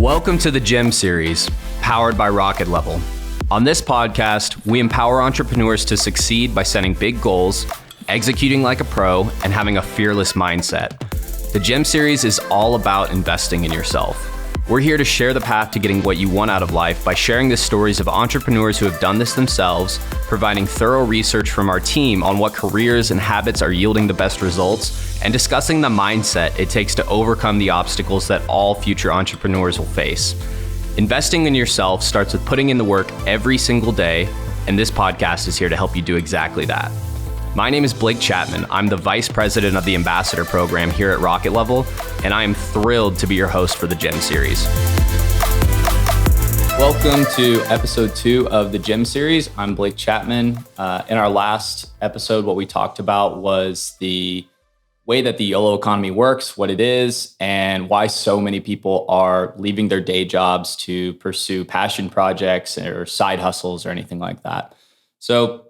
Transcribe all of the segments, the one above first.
Welcome to the Gem Series, powered by RocketLevel. On this podcast, we empower entrepreneurs to succeed by setting big goals, executing like a pro, and having a fearless mindset. The Gem Series is all about investing in yourself. We're here to share the path to getting what you want out of life by sharing the stories of entrepreneurs who have done this themselves, providing thorough research from our team on what careers and habits are yielding the best results, and discussing the mindset it takes to overcome the obstacles that all future entrepreneurs will face. Investing in yourself starts with putting in the work every single day, and this podcast is here to help you do exactly that. My name is Blake Chapman. I'm the Vice President of the Ambassador Program here at RocketLevel, and I am thrilled to be your host for the Gem Series. Welcome to episode 2 of the Gem Series. I'm Blake Chapman. In our last episode, what we talked about was the way that the YOLO economy works, what it is, and why so many people are leaving their day jobs to pursue passion projects or side hustles or anything like that. So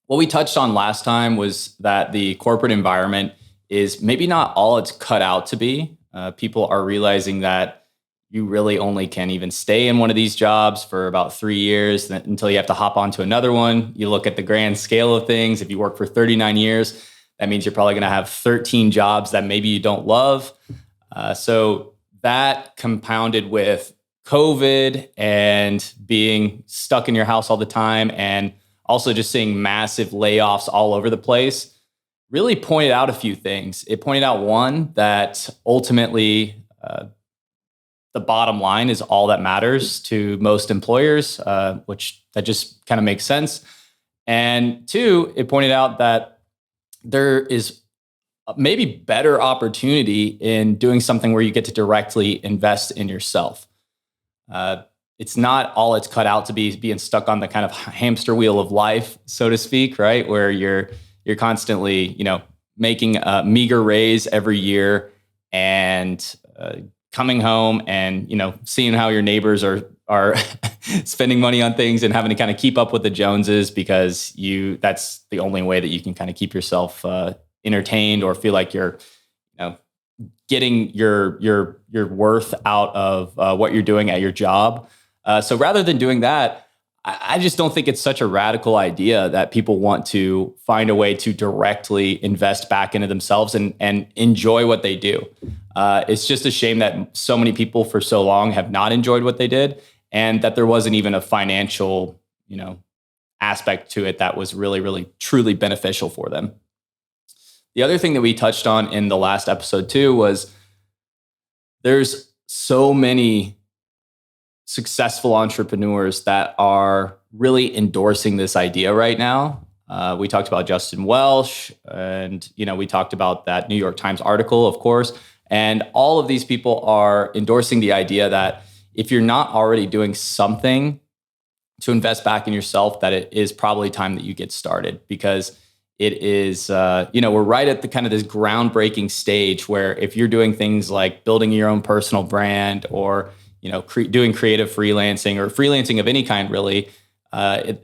what we touched on last time was that the corporate environment is maybe not all it's cut out to be. People are realizing that you really only can even stay in one of these jobs for about 3 years until you have to hop onto another one. You look at the grand scale of things. If you work for 39 years, that means you're probably going to have 13 jobs that maybe you don't love. So that compounded with COVID and being stuck in your house all the time and also just seeing massive layoffs all over the place really pointed out a few things. It pointed out, one, that ultimately the bottom line is all that matters to most employers, which that just kind of makes sense. And two, it pointed out that there is maybe better opportunity in doing something where you get to directly invest in yourself. It's not all it's cut out to be being stuck on the kind of hamster wheel of life, so to speak, right? Where you're constantly, making a meager raise every year and coming home and, seeing how your neighbors are spending money on things and having to kind of keep up with the Joneses because that's the only way that you can kind of keep yourself entertained or feel like you're, getting your worth out of what you're doing at your job. So rather than doing that, I just don't think it's such a radical idea that people want to find a way to directly invest back into themselves and enjoy what they do. It's just a shame that so many people for so long have not enjoyed what they did and that there wasn't even a financial, aspect to it that was really, really, truly beneficial for them. The other thing that we touched on in the last episode too was there's so many successful entrepreneurs that are really endorsing this idea right now. We talked about Justin Welsh and, we talked about that New York Times article, of course, and all of these people are endorsing the idea that if you're not already doing something to invest back in yourself, that it is probably time that you get started because it is, we're right at the kind of this groundbreaking stage where if you're doing things like building your own personal brand or doing creative freelancing or freelancing of any kind, really,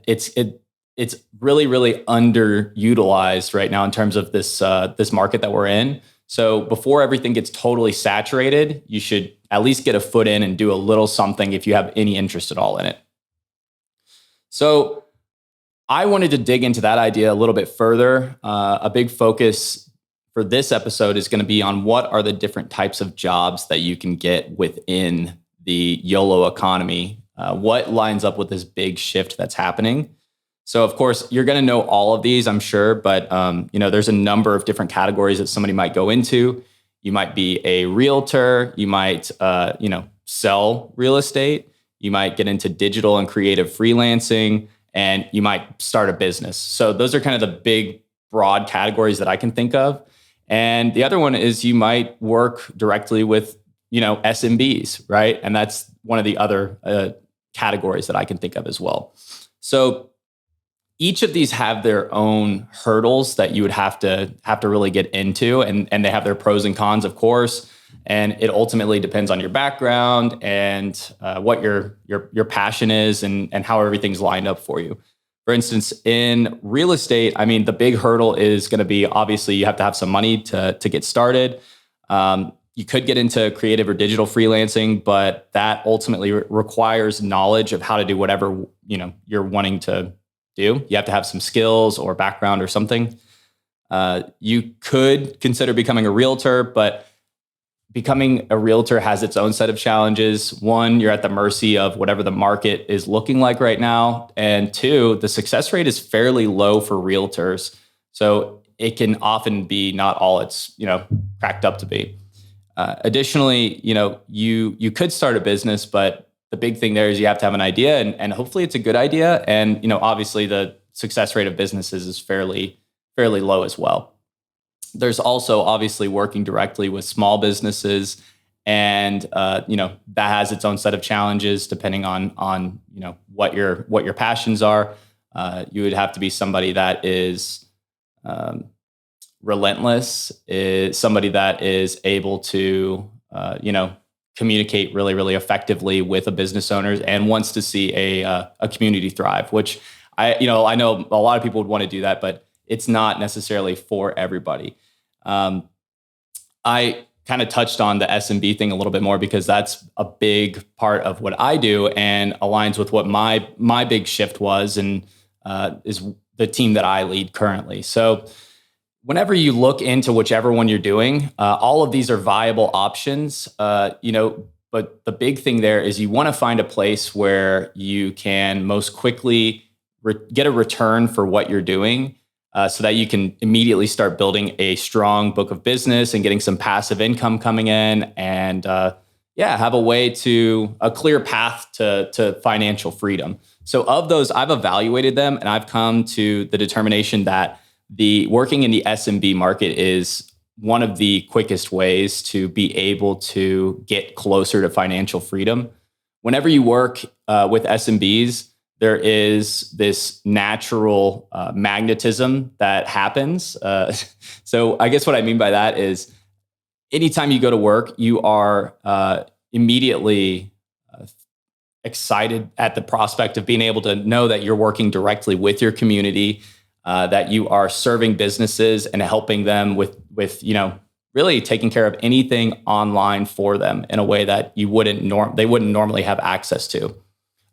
it's really, really underutilized right now in terms of this market that we're in. So before everything gets totally saturated, you should at least get a foot in and do a little something if you have any interest at all in it. So I wanted to dig into that idea a little bit further. A big focus for this episode is going to be on what are the different types of jobs that you can get within the YOLO economy, what lines up with this big shift that's happening. So of course, you're going to know all of these, I'm sure, but there's a number of different categories that somebody might go into. You might be a realtor, you might sell real estate, you might get into digital and creative freelancing, and you might start a business. So those are kind of the big, broad categories that I can think of. And the other one is you might work directly with SMBs, right? And that's one of the other categories that I can think of as well. So each of these have their own hurdles that you would have to really get into, and they have their pros and cons, of course. And it ultimately depends on your background and what your passion is and how everything's lined up for you. For instance, in real estate, the big hurdle is going to be obviously you have to have some money to get started. You could get into creative or digital freelancing, but that ultimately requires knowledge of how to do whatever, you're wanting to do. You have to have some skills or background or something. You could consider becoming a realtor, but becoming a realtor has its own set of challenges. One, you're at the mercy of whatever the market is looking like right now. And two, the success rate is fairly low for realtors. So it can often be not all it's, cracked up to be. Additionally, you could start a business, but the big thing there is you have to have an idea, and hopefully it's a good idea. And, obviously the success rate of businesses is fairly low as well. There's also obviously working directly with small businesses, and that has its own set of challenges depending on what your passions are. You would have to be somebody that is relentless, is somebody that is able to communicate really, really effectively with a business owner and wants to see a community thrive. Which I know a lot of people would want to do that, but it's not necessarily for everybody. I kind of touched on the SMB thing a little bit more because that's a big part of what I do and aligns with what my big shift was, and is the team that I lead currently. So whenever you look into whichever one you're doing, all of these are viable options, but the big thing there is you want to find a place where you can most quickly get a return for what you're doing, so that you can immediately start building a strong book of business and getting some passive income coming in, and have a clear path to financial freedom. So of those, I've evaluated them and I've come to the determination that the working in the SMB market is one of the quickest ways to be able to get closer to financial freedom. Whenever you work with SMBs, there is this natural magnetism that happens. So I guess what I mean by that is anytime you go to work, you are immediately excited at the prospect of being able to know that you're working directly with your community, that you are serving businesses and helping them with really taking care of anything online for them in a way that they wouldn't normally have access to.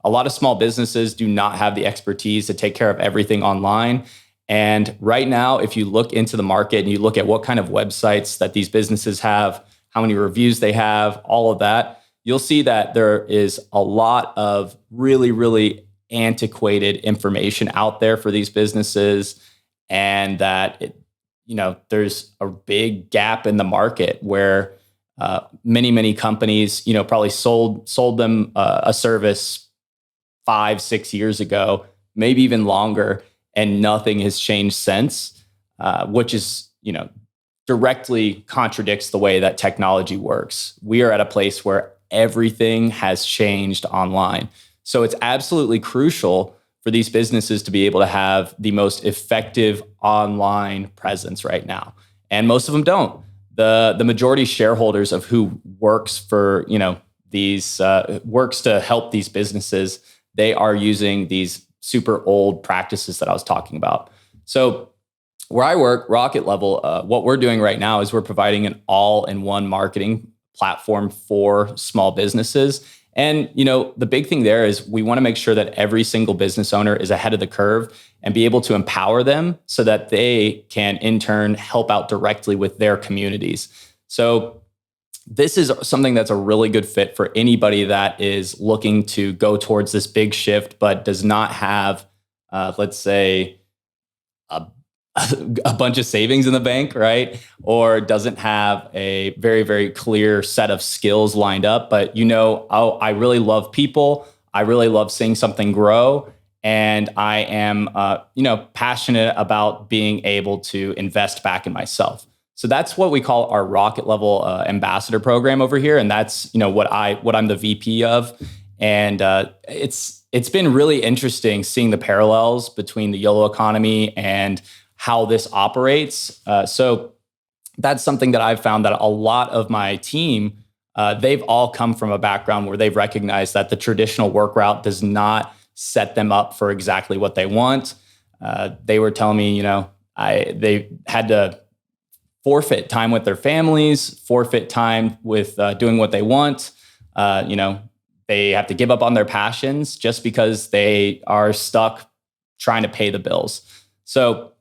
A lot of small businesses do not have the expertise to take care of everything online. And right now, if you look into the market and you look at what kind of websites that these businesses have, how many reviews they have, all of that, you'll see that there is a lot of really, really antiquated information out there for these businesses. And that, there's a big gap in the market where many, many companies, probably sold them a service 5-6 years ago, maybe even longer, and nothing has changed since, which is, directly contradicts the way that technology works. We are at a place where everything has changed online. So it's absolutely crucial for these businesses to be able to have the most effective online presence right now. And most of them don't. The majority shareholders of who works for, these works to help these businesses, they are using these super old practices that I was talking about. So where I work, RocketLevel, what we're doing right now is we're providing an all-in-one marketing platform for small businesses. And, the big thing there is we want to make sure that every single business owner is ahead of the curve and be able to empower them so that they can in turn help out directly with their communities. So this is something that's a really good fit for anybody that is looking to go towards this big shift, but does not have, let's say, a bunch of savings in the bank, right? Or doesn't have a very, very clear set of skills lined up. But I really love people. I really love seeing something grow. And I am, passionate about being able to invest back in myself. So that's what we call our RocketLevel ambassador program over here, and that's what I'm the VP of. And it's been really interesting seeing the parallels between the YOLO economy and how this operates. So that's something that I've found that a lot of my team, they've all come from a background where they've recognized that the traditional work route does not set them up for exactly what they want. They were telling me, they had to forfeit time with their families, forfeit time with doing what they want. They have to give up on their passions just because they are stuck trying to pay the bills. So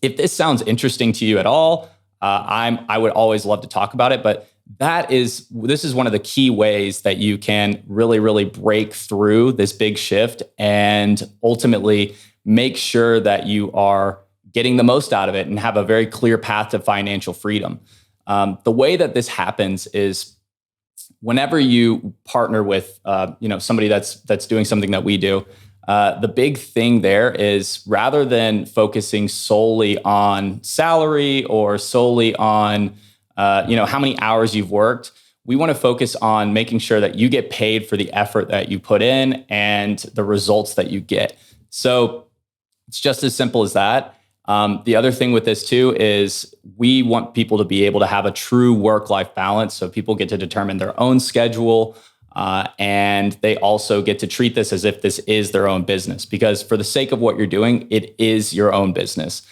if this sounds interesting to you at all, I would always love to talk about it, but this is one of the key ways that you can really, really break through this big shift and ultimately make sure that you are getting the most out of it and have a very clear path to financial freedom. The way that this happens is whenever you partner with somebody that's doing something that we do, the big thing there is rather than focusing solely on salary or solely on how many hours you've worked, we want to focus on making sure that you get paid for the effort that you put in and the results that you get. So it's just as simple as that. The other thing with this too is we want people to be able to have a true work-life balance. So people get to determine their own schedule, and they also get to treat this as if this is their own business, because for the sake of what you're doing, it is your own business.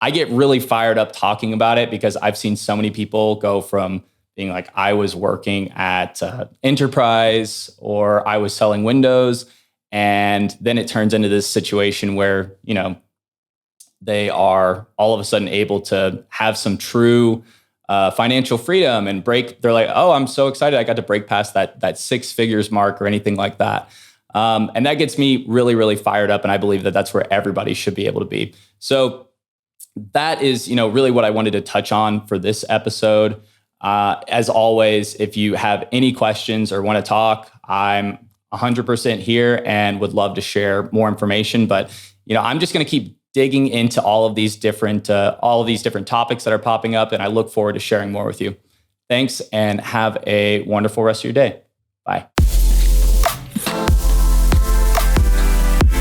I get really fired up talking about it because I've seen so many people go from being like, I was working at Enterprise or I was selling windows. And then it turns into this situation where, they are all of a sudden able to have some true financial freedom and they're like, oh, I'm so excited. I got to break past that 6 figures mark or anything like that. And that gets me really, really fired up. And I believe that that's where everybody should be able to be. So that is, really what I wanted to touch on for this episode. As always, if you have any questions or want to talk, I'm 100% here and would love to share more information. But, I'm just going to keep digging into all of these different topics that are popping up. And I look forward to sharing more with you. Thanks and have a wonderful rest of your day. Bye.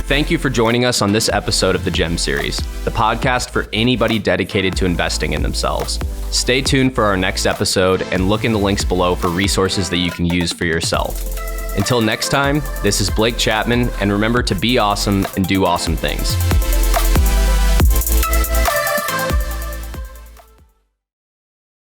Thank you for joining us on this episode of the Gem Series, the podcast for anybody dedicated to investing in themselves. Stay tuned for our next episode and look in the links below for resources that you can use for yourself. Until next time, this is Blake Chapman, and remember to be awesome and do awesome things.